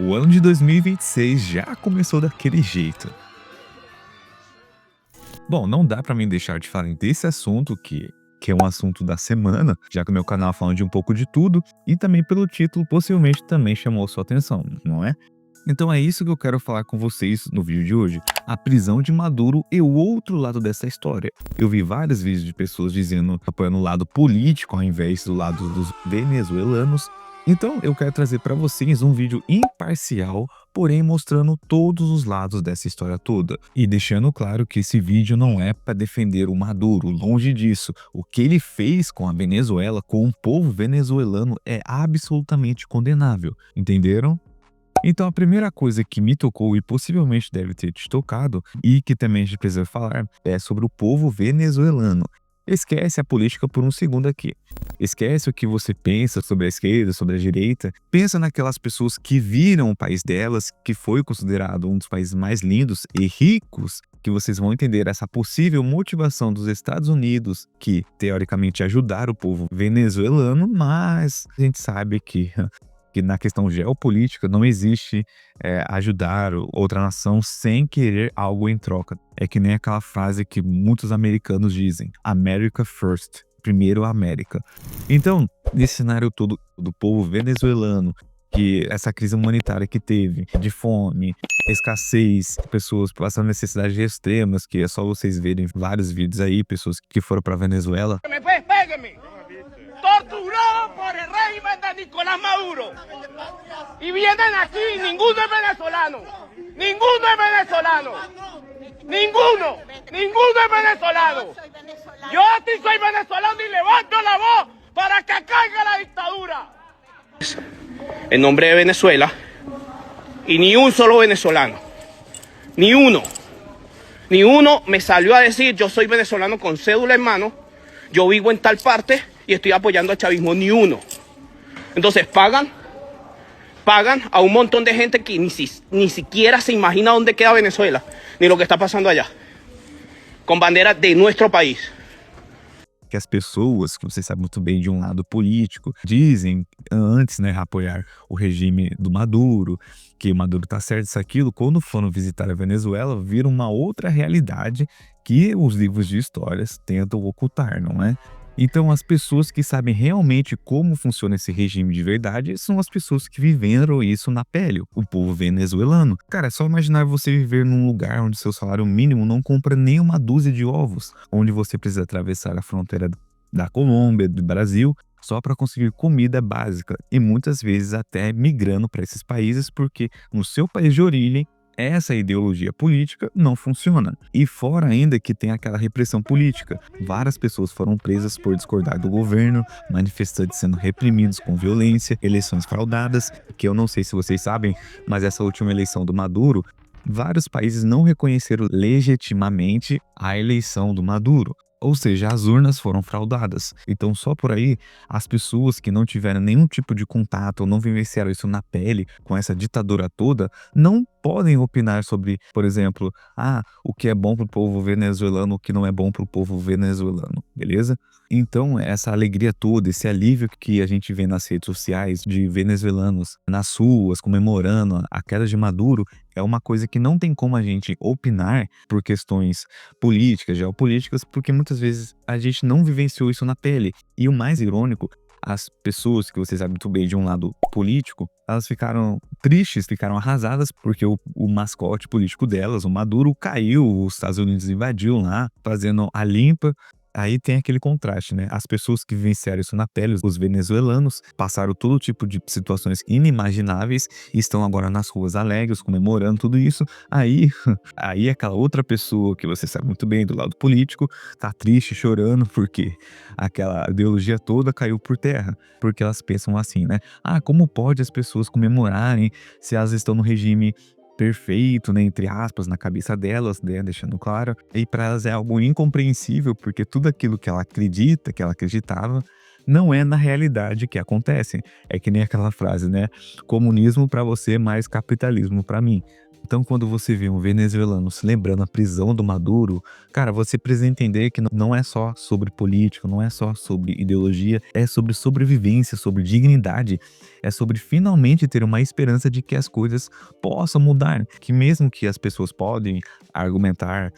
O ano de 2026 já começou daquele jeito. Bom, não dá pra mim deixar de falar desse assunto que é um assunto da semana, já que o meu canal fala de um pouco de tudo, e também pelo título possivelmente também chamou sua atenção, não é? Então é isso que eu quero falar com vocês no vídeo de hoje, a prisão de Maduro e o outro lado dessa história. Eu vi vários vídeos de pessoas dizendo, apoiando o lado político ao invés do lado dos venezuelanos. Então eu quero trazer para vocês um vídeo imparcial, porém mostrando todos os lados dessa história toda. E deixando claro que esse vídeo não é para defender o Maduro, longe disso. O que ele fez com a Venezuela, com o povo venezuelano, é absolutamente condenável, entenderam? Então a primeira coisa que me tocou e possivelmente deve ter te tocado, e que também a gente precisa falar, é sobre o povo venezuelano. Esquece a política por um segundo aqui. Esquece o que você pensa sobre a esquerda, sobre a direita. Pensa naquelas pessoas que viram o país delas, que foi considerado um dos países mais lindos e ricos, que vocês vão entender essa possível motivação dos Estados Unidos, que teoricamente ajudaram o povo venezuelano, mas a gente sabe que na questão geopolítica não existe ajudar outra nação sem querer algo em troca. É que nem aquela frase que muitos americanos dizem, America first, primeiro a América. Então, nesse cenário todo do povo venezuelano, que essa crise humanitária que teve, de fome, escassez, pessoas passando necessidades extremas, que é só vocês verem vários vídeos aí, pessoas que foram para Venezuela. Torturado por el régimen de Nicolás Maduro. Y vienen aquí, ninguno es venezolano. Ninguno es venezolano. Ninguno es venezolano. Yo sí soy venezolano y levanto la voz para que caiga la dictadura. En nombre de Venezuela, y ni un solo venezolano, ni uno me salió a decir yo soy venezolano con cédula en mano, yo vivo en tal parte y estoy apoyando al chavismo, ni uno. Entonces pagan a un montón de gente que ni siquiera se imagina dónde queda Venezuela, ni lo que está pasando allá, con bandera de nuestro país. Que as pessoas, que você sabe muito bem de um lado político, dizem antes, né, apoiar o regime do Maduro, que o Maduro tá certo, isso, aquilo, quando foram visitar a Venezuela, viram uma outra realidade que os livros de histórias tentam ocultar, não é? Então as pessoas que sabem realmente como funciona esse regime de verdade são as pessoas que viveram isso na pele, o povo venezuelano. Cara, é só imaginar você viver num lugar onde seu salário mínimo não compra nem uma dúzia de ovos, onde você precisa atravessar a fronteira da Colômbia, do Brasil, só para conseguir comida básica e muitas vezes até migrando para esses países porque no seu país de origem essa ideologia política não funciona. E fora ainda que tem aquela repressão política. Várias pessoas foram presas por discordar do governo, manifestantes sendo reprimidos com violência, eleições fraudadas, que eu não sei se vocês sabem, mas essa última eleição do Maduro, vários países não reconheceram legitimamente a eleição do Maduro. Ou seja, as urnas foram fraudadas. Então, só por aí, as pessoas que não tiveram nenhum tipo de contato ou não vivenciaram isso na pele com essa ditadura toda, não podem opinar sobre, por exemplo, o que é bom pro povo venezuelano, o que não é bom pro povo venezuelano, beleza? Então, essa alegria toda, esse alívio que a gente vê nas redes sociais de venezuelanos nas ruas comemorando a queda de Maduro, é uma coisa que não tem como a gente opinar por questões políticas, geopolíticas, porque muitas vezes a gente não vivenciou isso na pele. E o mais irônico, as pessoas que vocês sabem muito bem de um lado político, elas ficaram tristes, ficaram arrasadas porque o mascote político delas, o Maduro, caiu, os Estados Unidos invadiu lá, fazendo a limpa. Aí tem aquele contraste, né? As pessoas que vivenciaram isso na pele, os venezuelanos, passaram todo tipo de situações inimagináveis e estão agora nas ruas alegres, comemorando tudo isso. Aí aquela outra pessoa que você sabe muito bem do lado político, tá triste, chorando, porque aquela ideologia toda caiu por terra. Porque elas pensam assim, né? Como pode as pessoas comemorarem se elas estão no regime perfeito, né, entre aspas, na cabeça delas, né, deixando claro, e para elas é algo incompreensível, porque tudo aquilo que ela acredita, que ela acreditava, não é na realidade que acontece. É que nem aquela frase, né? Comunismo para você, mais capitalismo para mim. Então, quando você vê um venezuelano se lembrando a prisão do Maduro, cara, você precisa entender que não é só sobre política, não é só sobre ideologia, é sobre sobrevivência, sobre dignidade, é sobre finalmente ter uma esperança de que as coisas possam mudar, que mesmo que as pessoas podem argumentar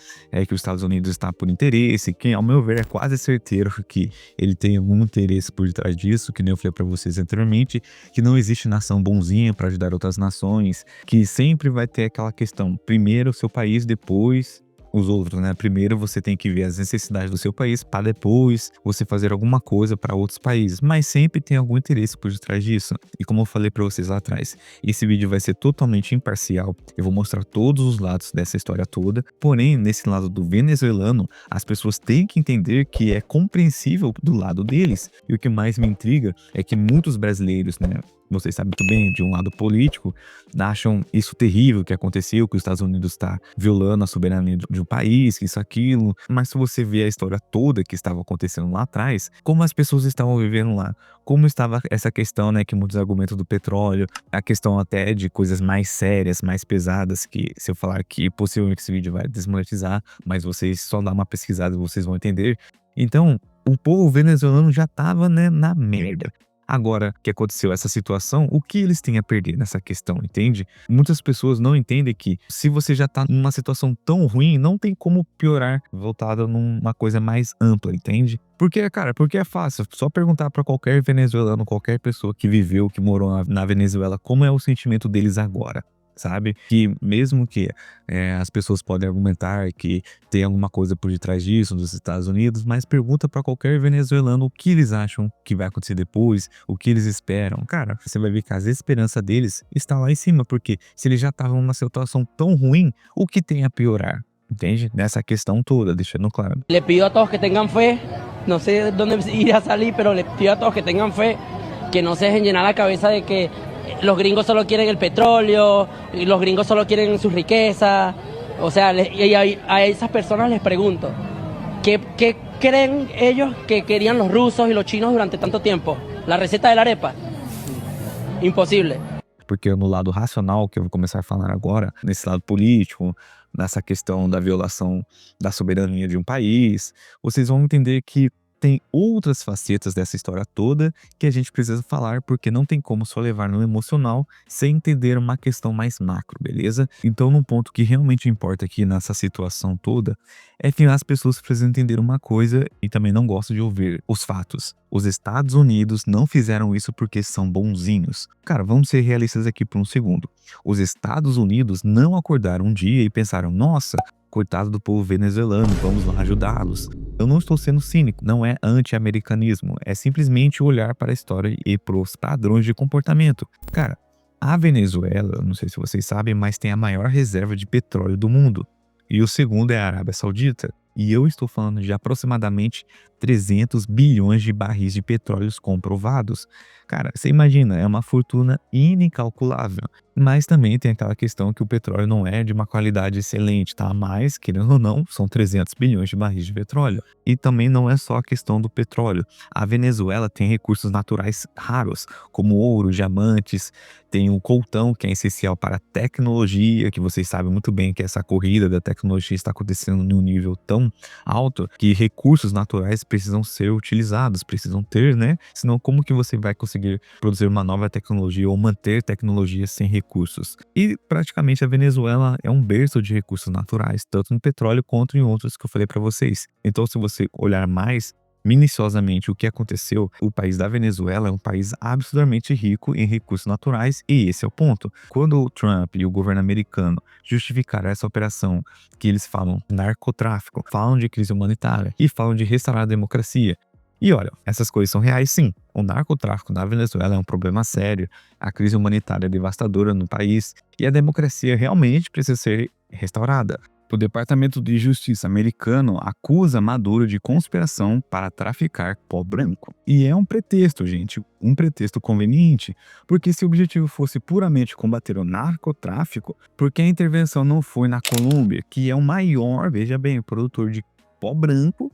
que os Estados Unidos está por interesse, que ao meu ver é quase certeiro que ele tem algum interesse por detrás disso, que nem eu falei para vocês anteriormente, que não existe nação bonzinha para ajudar outras nações, que sempre vai ter aquela questão, primeiro o seu país, depois os outros, né? Primeiro você tem que ver as necessidades do seu país para depois você fazer alguma coisa para outros países, mas sempre tem algum interesse por detrás disso. E como eu falei para vocês lá atrás, esse vídeo vai ser totalmente imparcial, eu vou mostrar todos os lados dessa história toda, porém, nesse lado do venezuelano, as pessoas têm que entender que é compreensível do lado deles. E o que mais me intriga é que muitos brasileiros, né? Vocês sabem muito bem, de um lado político, acham isso terrível que aconteceu, que os Estados Unidos está violando a soberania de um país, que isso, aquilo. Mas se você vê a história toda que estava acontecendo lá atrás, como as pessoas estavam vivendo lá, como estava essa questão, né, que muitos argumentos do petróleo, a questão até de coisas mais sérias, mais pesadas, que se eu falar aqui, possivelmente esse vídeo vai desmonetizar, mas vocês só dá uma pesquisada e vocês vão entender. Então, o povo venezuelano já estava, né, na merda. Agora que aconteceu essa situação, o que eles têm a perder nessa questão, entende? Muitas pessoas não entendem que se você já tá numa situação tão ruim, não tem como piorar, voltado numa coisa mais ampla, entende? Porque, cara, porque é fácil, só perguntar pra qualquer venezuelano, qualquer pessoa que viveu, que morou na Venezuela, como é o sentimento deles agora. Sabe? Que mesmo que as pessoas podem argumentar que tem alguma coisa por detrás disso dos Estados Unidos, mas pergunta para qualquer venezuelano o que eles acham que vai acontecer depois, o que eles esperam. Cara, você vai ver que a esperança deles está lá em cima, porque se eles já estavam numa situação tão ruim, o que tem a piorar? Entende? Nessa questão toda, deixando claro. Le pido a todos que tengan fe, no sé dónde irá a salir, pero le pido a todos que tengan fe, que no se dejen llenar la cabeza de que los gringos solo quieren el petróleo, y los gringos solo quieren sus riquezas. O sea, a esas personas les pregunto, ¿qué creen ellos que querían los rusos y los chinos durante tanto tiempo? ¿La receta de la arepa? Imposible. Porque no lado racional, que eu vou começar a falar agora, nesse lado político, nessa questão da violação da soberania de um país, vocês vão entender que tem outras facetas dessa história toda que a gente precisa falar, porque não tem como só levar no emocional sem entender uma questão mais macro, beleza? Então, num ponto que realmente importa aqui nessa situação toda, é que as pessoas precisam entender uma coisa e também não gostam de ouvir os fatos. Os Estados Unidos não fizeram isso porque são bonzinhos. Cara, vamos ser realistas aqui por um segundo. Os Estados Unidos não acordaram um dia e pensaram, nossa, coitado do povo venezuelano, vamos lá ajudá-los. Eu não estou sendo cínico, não é anti-americanismo, é simplesmente olhar para a história e para os padrões de comportamento. Cara, a Venezuela, não sei se vocês sabem, mas tem a maior reserva de petróleo do mundo. E o segundo é a Arábia Saudita. E eu estou falando de aproximadamente 300 bilhões de barris de petróleos comprovados. Cara, você imagina, é uma fortuna incalculável. Mas também tem aquela questão que o petróleo não é de uma qualidade excelente, tá? Mas, querendo ou não, são 300 bilhões de barris de petróleo. E também não é só a questão do petróleo. A Venezuela tem recursos naturais raros, como ouro, diamantes, tem o coltão, que é essencial para a tecnologia, que vocês sabem muito bem que essa corrida da tecnologia está acontecendo em um nível tão alto que recursos naturais precisam ser utilizados, precisam ter, né? Senão como que você vai conseguir produzir uma nova tecnologia ou manter tecnologia sem recursos? E praticamente a Venezuela é um berço de recursos naturais, tanto no petróleo quanto em outros que eu falei para vocês. Então, se você olhar mais minuciosamente o que aconteceu, o país da Venezuela é um país absurdamente rico em recursos naturais e esse é o ponto. Quando o Trump e o governo americano justificaram essa operação, que eles falam narcotráfico, falam de crise humanitária e falam de restaurar a democracia. E olha, essas coisas são reais sim. O narcotráfico na Venezuela é um problema sério, a crise humanitária é devastadora no país e a democracia realmente precisa ser restaurada. O Departamento de Justiça americano acusa Maduro de conspiração para traficar pó branco. E é um pretexto, gente, um pretexto conveniente, porque se o objetivo fosse puramente combater o narcotráfico, por que a intervenção não foi na Colômbia, que é o maior, veja bem, produtor de pó branco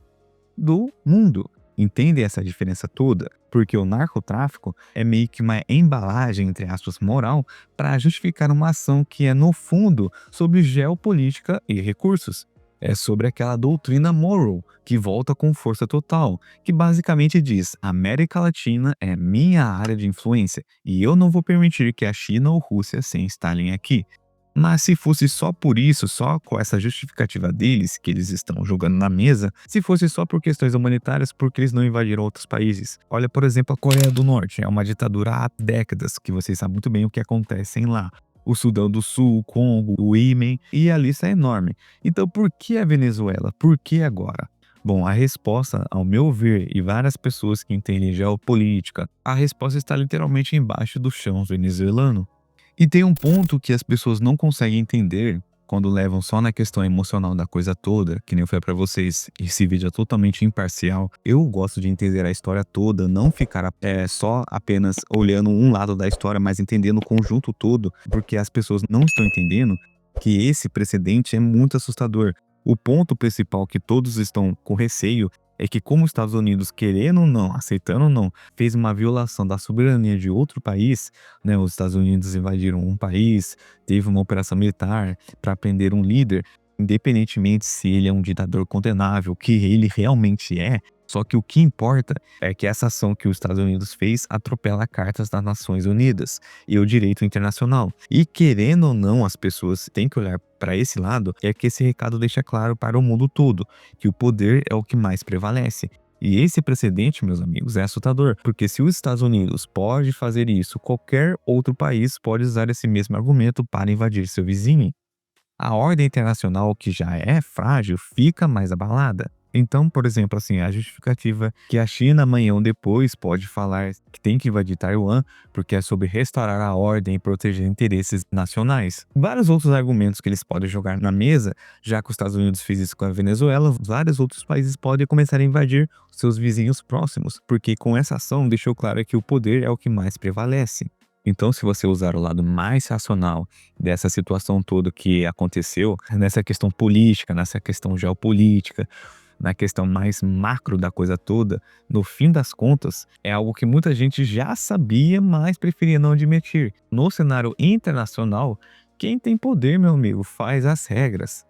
do mundo? Entendem essa diferença toda? Porque o narcotráfico é meio que uma embalagem, entre aspas, moral, para justificar uma ação que é, no fundo, sobre geopolítica e recursos. É sobre aquela doutrina Monroe, que volta com força total, que basicamente diz: América Latina é minha área de influência e eu não vou permitir que a China ou Rússia se instalem aqui. Mas se fosse só por isso, só com essa justificativa deles, que eles estão jogando na mesa, se fosse só por questões humanitárias, por que eles não invadiram outros países? Olha, por exemplo, a Coreia do Norte, é uma ditadura há décadas, que vocês sabem muito bem o que acontece lá. O Sudão do Sul, o Congo, o Iêmen, e a lista é enorme. Então por que a Venezuela? Por que agora? Bom, a resposta, ao meu ver, e várias pessoas que entendem geopolítica, a resposta está literalmente embaixo do chão venezuelano. E tem um ponto que as pessoas não conseguem entender quando levam só na questão emocional da coisa toda, que nem eu falei pra vocês, esse vídeo é totalmente imparcial. Eu gosto de entender a história toda, não ficar só apenas olhando um lado da história, mas entendendo o conjunto todo, porque as pessoas não estão entendendo que esse precedente é muito assustador. O ponto principal que todos estão com receio é que, como os Estados Unidos, querendo ou não, aceitando ou não, fez uma violação da soberania de outro país, né? Os Estados Unidos invadiram um país, teve uma operação militar para prender um líder, independentemente se ele é um ditador condenável, que ele realmente é. Só que o que importa é que essa ação que os Estados Unidos fez atropela cartas das Nações Unidas e o direito internacional. E querendo ou não, as pessoas têm que olhar para esse lado, é que esse recado deixa claro para o mundo todo que o poder é o que mais prevalece. E esse precedente, meus amigos, é assustador, porque se os Estados Unidos pode fazer isso, qualquer outro país pode usar esse mesmo argumento para invadir seu vizinho. A ordem internacional, que já é frágil, fica mais abalada. Então, por exemplo, assim, a justificativa que a China amanhã ou depois pode falar que tem que invadir Taiwan porque é sobre restaurar a ordem e proteger interesses nacionais. Vários outros argumentos que eles podem jogar na mesa, já que os Estados Unidos fez isso com a Venezuela, vários outros países podem começar a invadir seus vizinhos próximos, porque com essa ação deixou claro que o poder é o que mais prevalece. Então, se você usar o lado mais racional dessa situação toda que aconteceu, nessa questão política, nessa questão geopolítica, na questão mais macro da coisa toda, no fim das contas, é algo que muita gente já sabia, mas preferia não admitir. No cenário internacional, quem tem poder, meu amigo, faz as regras.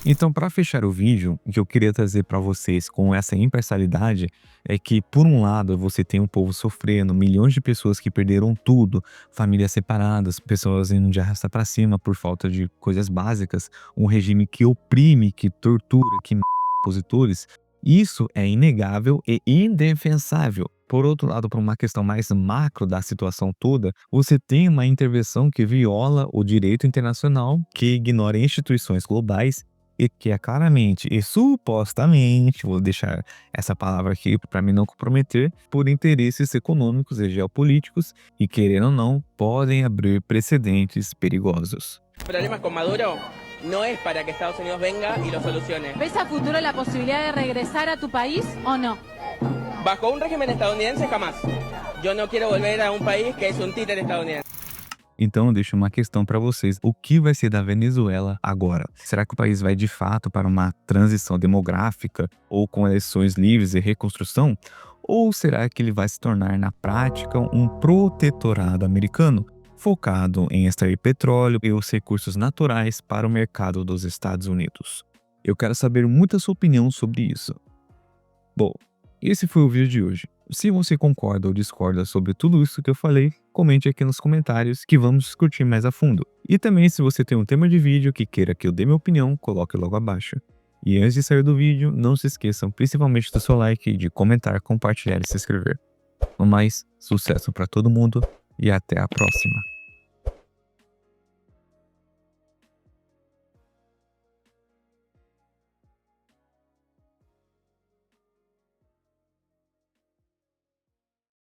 Então, para fechar o vídeo, o que eu queria trazer para vocês com essa imparcialidade é que, por um lado, você tem um povo sofrendo, milhões de pessoas que perderam tudo, famílias separadas, pessoas indo de arrasta para cima por falta de coisas básicas, um regime que oprime, que tortura, que mata opositores. Isso é inegável e indefensável. Por outro lado, por uma questão mais macro da situação toda, você tem uma intervenção que viola o direito internacional, que ignora instituições globais e que é claramente e supostamente, vou deixar essa palavra aqui para me não comprometer, por interesses econômicos e geopolíticos e, querendo ou não, podem abrir precedentes perigosos. Problemas con Maduro no es para que Estados Unidos venga y lo solucione. ¿Ves a futuro la posibilidad de regresar a tu país o no? Bajo un régimen estadounidense jamás. Yo no quiero volver a un país que es un títere estadounidense. Então eu deixo uma questão para vocês. O que vai ser da Venezuela agora? Será que o país vai de fato para uma transição demográfica ou com eleições livres e reconstrução? Ou será que ele vai se tornar na prática um protetorado americano, focado em extrair petróleo e os recursos naturais para o mercado dos Estados Unidos? Eu quero saber muito a sua opinião sobre isso. Bom, esse foi o vídeo de hoje. Se você concorda ou discorda sobre tudo isso que eu falei, comente aqui nos comentários que vamos discutir mais a fundo. E também, se você tem um tema de vídeo que queira que eu dê minha opinião, coloque logo abaixo. E antes de sair do vídeo, não se esqueçam principalmente do seu like, de comentar, compartilhar e se inscrever. No mais, sucesso para todo mundo e até a próxima.